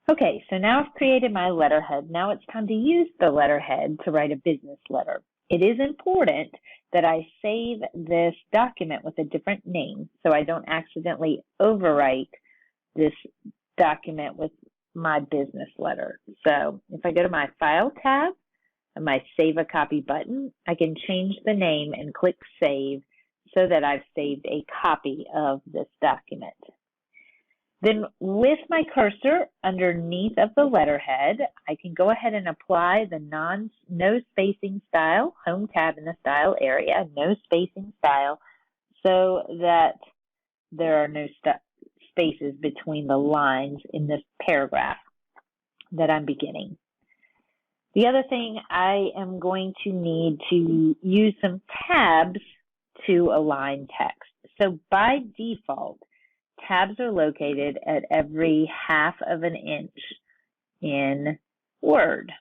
Okay, so now I've created my letterhead. Now it's time to use the letterhead to write a business letter. It is important that I save this document with a different name so I don't accidentally overwrite this document with my business letter. So if I go to my File tab and my Save a Copy button, I can change the name and click Save so that I've saved a copy of this document. Then with my cursor underneath of the letterhead, I can go ahead and apply the no spacing style, Home tab in the style area, no spacing style, so that there are no spaces between the lines in this paragraph that I'm beginning. The other thing, I am going to need to use some tabs to align text. So by default, tabs are located at every 1/2 of an inch in Word.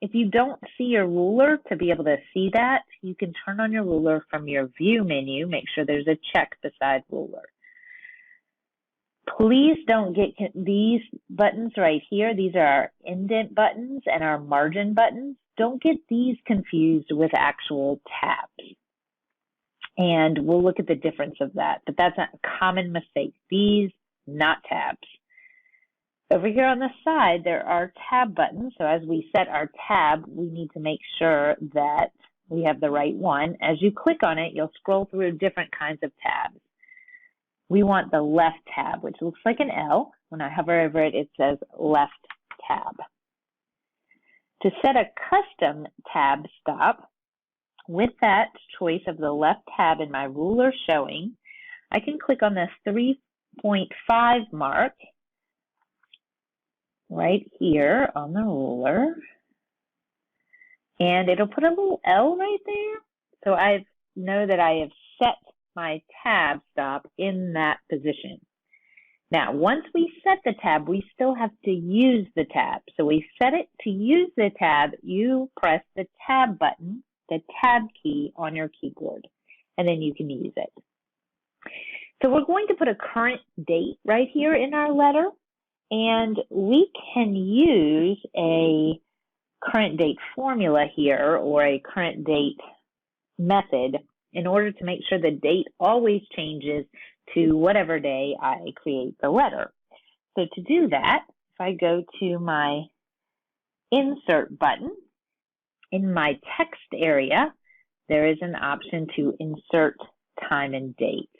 If you don't see your ruler to be able to see that, you can turn on your ruler from your View menu. Make sure there's a check beside ruler. Please don't get these buttons right here. These are our indent buttons and our margin buttons. Don't get these confused with actual tabs. And we'll look at the difference of that, but that's a common mistake. These, not tabs. Over here on the side, there are tab buttons. So as we set our tab, we need to make sure that we have the right one. As you click on it, you'll scroll through different kinds of tabs. We want the left tab, which looks like an L. When I hover over it, it says left tab. To set a custom tab stop, with that choice of the left tab in my ruler showing, I can click on the 3.5 mark right here on the ruler, and it'll put a little L right there. So I know that I have set my tab stop in that position. Now, once we set the tab, we still have to use the tab. So we set it to use the tab, you press the tab button, the tab key on your keyboard, and then you can use it. So we're going to put a current date right here in our letter, and we can use a current date formula here or a current date method in order to make sure the date always changes to whatever day I create the letter. So to do that, if I go to my Insert button, in my text area, there is an option to insert time and date.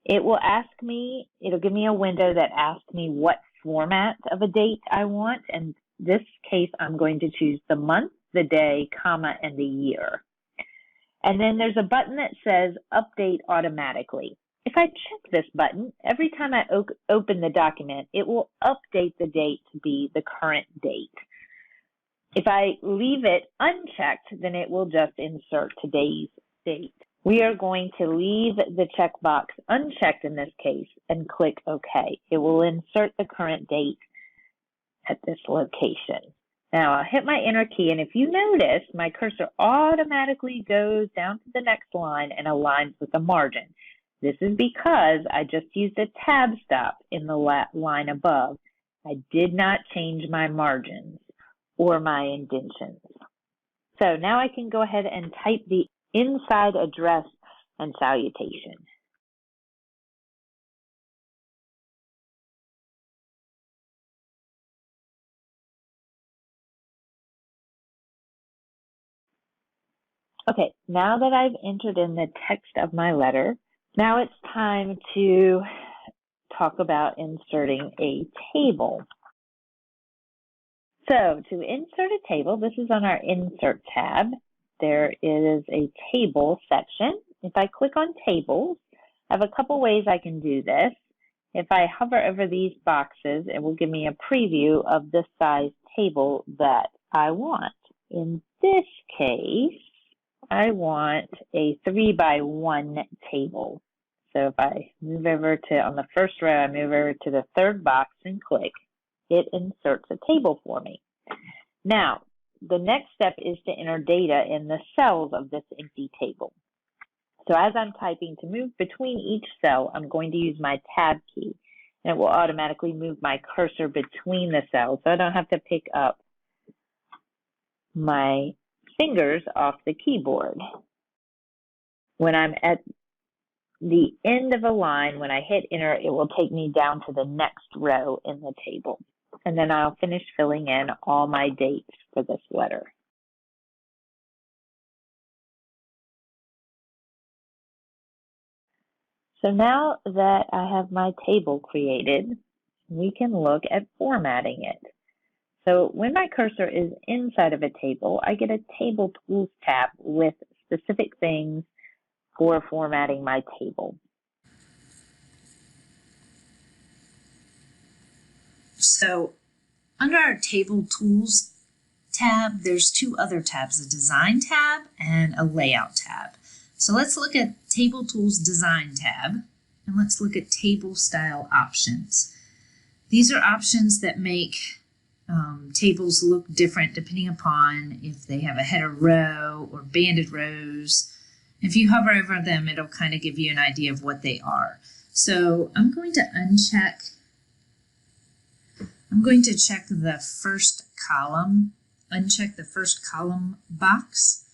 It will ask me, it'll give me a window that asks me what format of a date I want. In this case, I'm going to choose the month, the day, comma, and the year. And then there's a button that says Update Automatically. If I check this button, every time I open the document, it will update the date to be the current date. If I leave it unchecked, then it will just insert today's date. We are going to leave the checkbox unchecked in this case and click OK. It will insert the current date at this location. Now I'll hit my enter key, and if you notice, my cursor automatically goes down to the next line and aligns with the margin. This is because I just used a tab stop in the line above. I did not change my margins or my indentions. So now I can go ahead and type the inside address and salutation. Okay, now that I've entered in the text of my letter, now it's time to talk about inserting a table. So to insert a table, this is on our Insert tab. There is a Table section. If I click on Tables, I have a couple ways I can do this. If I hover over these boxes, it will give me a preview of the size table that I want. In this case, I want a 3x1 table. So if I move over to, on the first row, I move over to the third box and click, it inserts a table for me. Now, the next step is to enter data in the cells of this empty table. So as I'm typing, to move between each cell, I'm going to use my tab key. and it will automatically move my cursor between the cells, so I don't have to pick up my fingers off the keyboard. When I'm at the end of a line, when I hit enter, it will take me down to the next row in the table. And then I'll finish filling in all my dates for this letter. So now that I have my table created, we can look at formatting it. So when my cursor is inside of a table, I get a Table Tools tab with specific things for formatting my table. So under our Table Tools tab, there's two other tabs, a Design tab and a Layout tab. So let's look at Table Tools Design tab, and let's look at Table Style Options. These are options that make tables look different depending upon if they have a header row or banded rows. If you hover over them, it'll kind of give you an idea of what they are. So I'm going to check the first column, uncheck the first column box,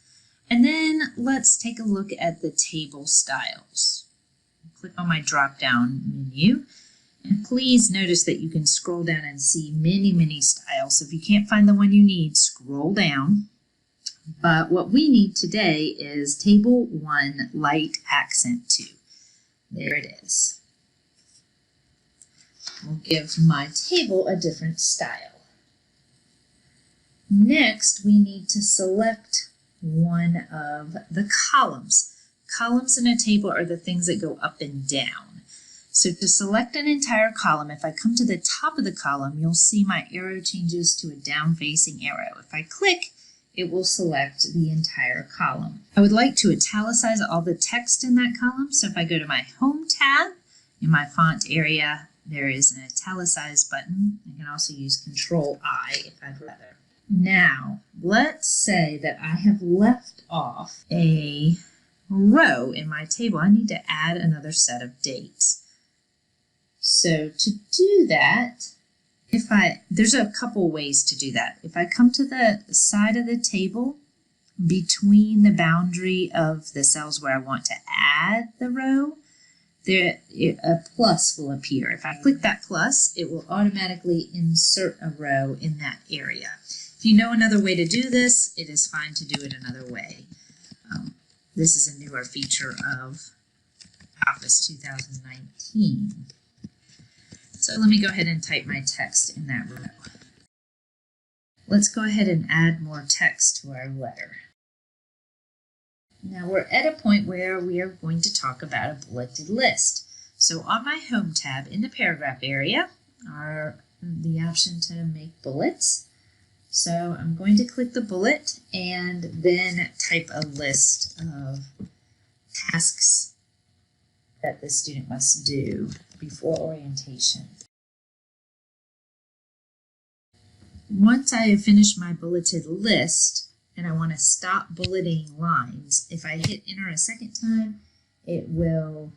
and then let's take a look at the table styles. Click on my drop-down menu, and please notice that you can scroll down and see many styles. So if you can't find the one you need, scroll down. But what we need today is Table 1 Light Accent 2. There it is. We'll give my table a different style. Next, we need to select one of the columns. Columns in a table are the things that go up and down. So to select an entire column, if I come to the top of the column, you'll see my arrow changes to a down-facing arrow. If I click, it will select the entire column. I would like to italicize all the text in that column, so if I go to my Home tab, in my font area, there is an italicize button. I can also use Control-I if I'd rather. Now, let's say that I have left off a row in my table. I need to add another set of dates. So to do that, there's a couple ways to do that. If I come to the side of the table between the boundary of the cells where I want to add the row, a plus will appear. If I click that plus, it will automatically insert a row in that area. If you know another way to do this, it is fine to do it another way. This is a newer feature of Office 2019. So let me go ahead and type my text in that row. Let's go ahead and add more text to our letter. Now we're at a point where we are going to talk about a bulleted list. So on my Home tab in the paragraph area are the option to make bullets. So I'm going to click the bullet and then type a list of tasks that the student must do before orientation. Once I have finished my bulleted list and I want to stop bulleting lines, if I hit enter a second time, it will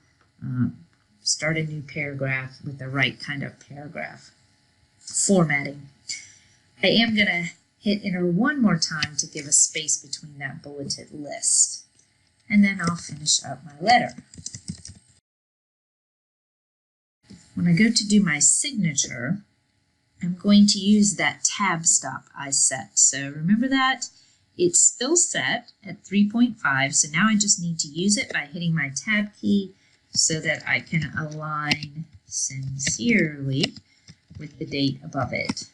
start a new paragraph with the right kind of paragraph formatting. I am going to hit enter one more time to give a space between that bulleted list. And then I'll finish up my letter. When I go to do my signature, I'm going to use that tab stop I set. So remember that it's still set at 3.5. So now I just need to use it by hitting my tab key so that I can align sincerely with the date above it.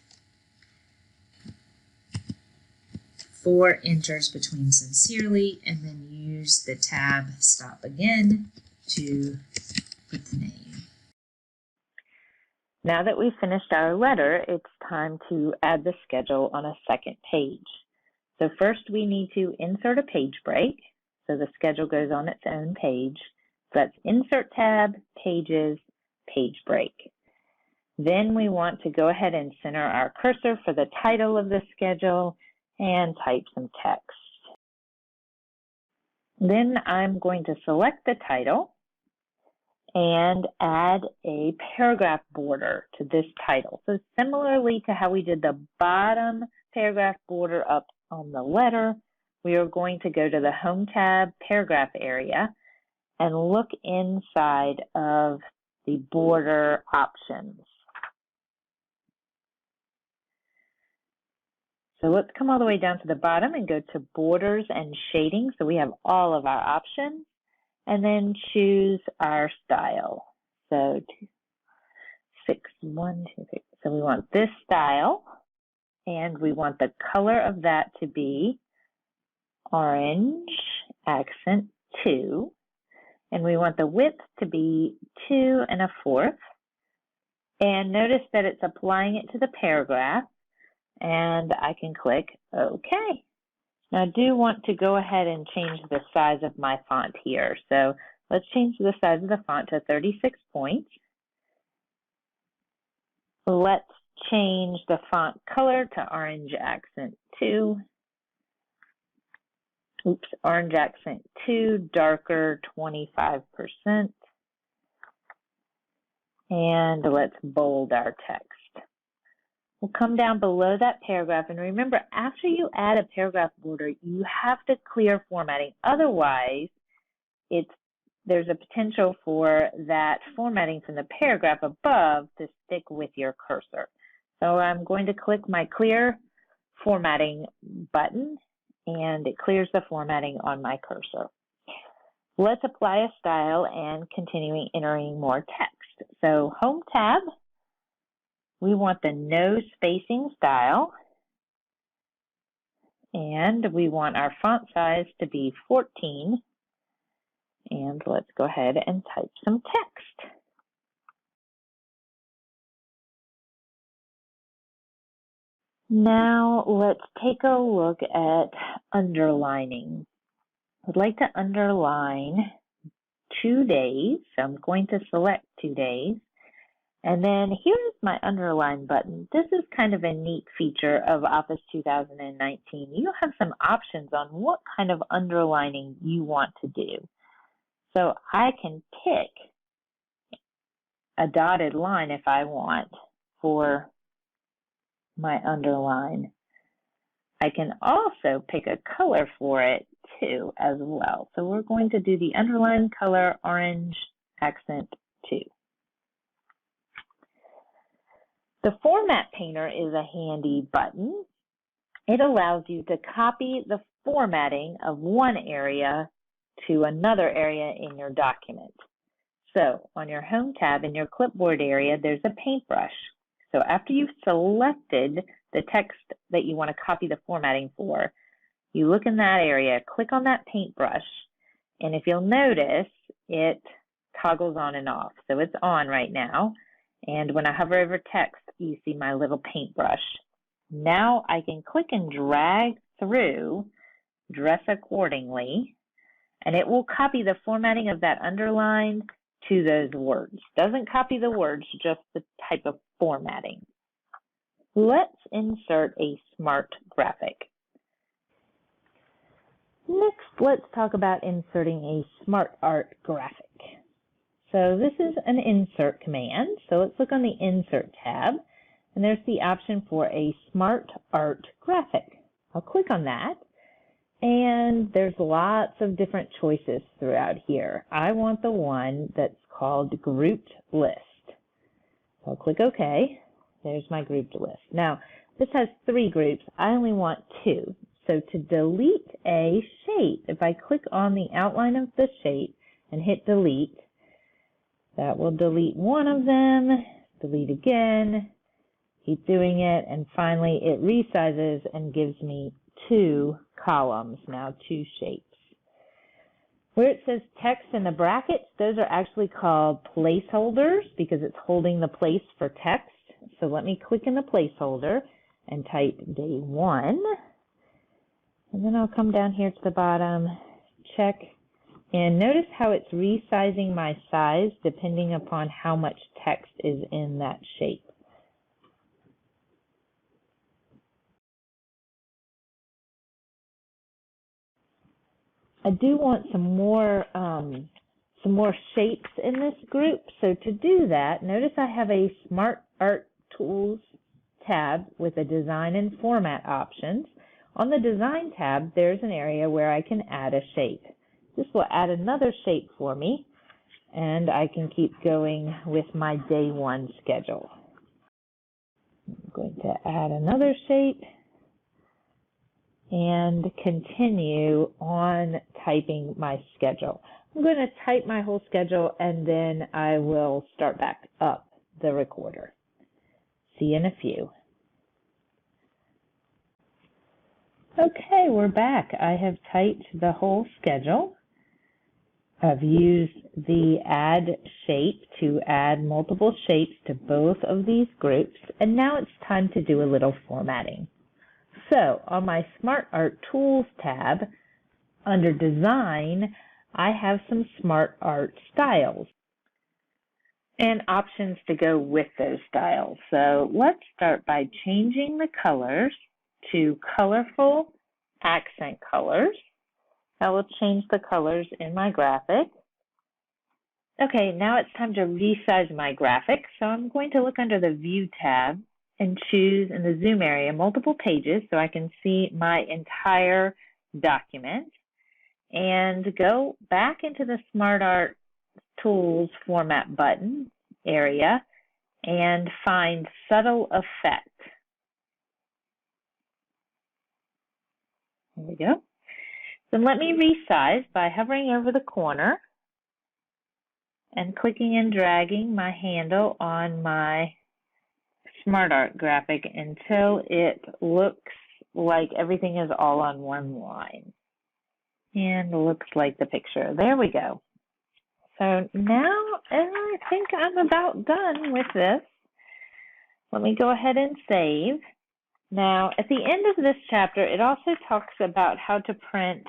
4 enters between sincerely, and then use the tab stop again to put the name. Now that we've finished our letter, it's time to add the schedule on a second page. So first we need to insert a page break, so the schedule goes on its own page. So that's Insert tab, Pages, Page Break. Then we want to go ahead and center our cursor for the title of the schedule and type some text. Then I'm going to select the title, and add a paragraph border to this title. So similarly to how we did the bottom paragraph border up on the letter, we are going to go to the Home tab paragraph area and look inside of the border options. So let's come all the way down to the bottom and go to borders and shading. So we have all of our options, and then choose our style. So 1, 2, 3. So we want this style, and we want the color of that to be orange accent 2, and we want the width to be 2 1/4. And notice that it's applying it to the paragraph, and I can click OK. Now I do want to go ahead and change the size of my font here. So let's change the size of the font to 36 points. Let's change the font color to orange accent 2. Oops, orange accent 2, darker 25%. And let's bold our text. We'll come down below that paragraph, and remember, after you add a paragraph border, you have to clear formatting. Otherwise, there's a potential for that formatting from the paragraph above to stick with your cursor. So I'm going to click my clear formatting button, and it clears the formatting on my cursor. Let's apply a style and continuing entering more text. So Home tab, we want the no spacing style, and we want our font size to be 14, and let's go ahead and type some text. Now let's take a look at underlining. I'd like to underline 2 days, so I'm going to select 2 days. And then here's my underline button. This is kind of a neat feature of Office 2019. You have some options on what kind of underlining you want to do. So I can pick a dotted line if I want for my underline. I can also pick a color for it too as well. So we're going to do the underline color orange accent 2. The Format Painter is a handy button. It allows you to copy the formatting of one area to another area in your document. So on your Home tab in your clipboard area, there's a paintbrush. So after you've selected the text that you want to copy the formatting for, you look in that area, click on that paintbrush, and if you'll notice, it toggles on and off. So it's on right now. And when I hover over text, you see my little paintbrush. Now I can click and drag through Dress Accordingly, and it will copy the formatting of that underline to those words. Doesn't copy the words, just the type of formatting. Let's insert a smart graphic. Next, let's talk about inserting a smart art graphic. So this is an insert command. So let's look on the Insert tab, and there's the option for a smart art graphic. I'll click on that, and there's lots of different choices throughout here. I want the one that's called Grouped List. So I'll click OK. There's my grouped list. Now, this has 3 groups. I only want 2. So to delete a shape, if I click on the outline of the shape and hit delete, that will delete one of them, delete again, keep doing it, and finally it resizes and gives me 2 columns, now 2 shapes. Where it says text in the brackets, those are actually called placeholders because it's holding the place for text. So let me click in the placeholder and type day 1. And then I'll come down here to the bottom, check, and notice how it's resizing my size depending upon how much text is in that shape. I do want some some more shapes in this group. So to do that, notice I have a Smart Art Tools tab with the Design and Format options. On the Design tab, there's an area where I can add a shape. This will add another shape for me, and I can keep going with my day one schedule. I'm going to add another shape and continue on typing my schedule. I'm going to type my whole schedule and then I will start back up the recorder. See you in a few. Okay, we're back. I have typed the whole schedule. I've used the add shape to add multiple shapes to both of these groups, and now it's time to do a little formatting. So on my Smart Art Tools tab, under Design, I have some Smart Art styles and options to go with those styles. So let's start by changing the colors to colorful accent colors. I will change the colors in my graphic. Okay, now it's time to resize my graphic. So I'm going to look under the View tab and choose in the Zoom area multiple pages so I can see my entire document, and go back into the Smart Art Tools Format button area and find Subtle Effect. There we go. So let me resize by hovering over the corner and clicking and dragging my handle on my Smart Art graphic until it looks like everything is all on one line. And looks like the picture. There we go. So now I think I'm about done with this. Let me go ahead and save. Now, at the end of this chapter, it also talks about how to print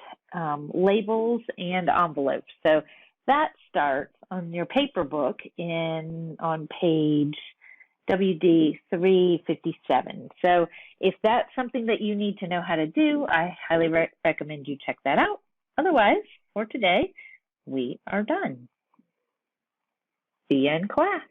labels and envelopes. So that starts on your paper book on page WD 357. So if that's something that you need to know how to do, I highly recommend you check that out. Otherwise, for today, we are done. See you in class.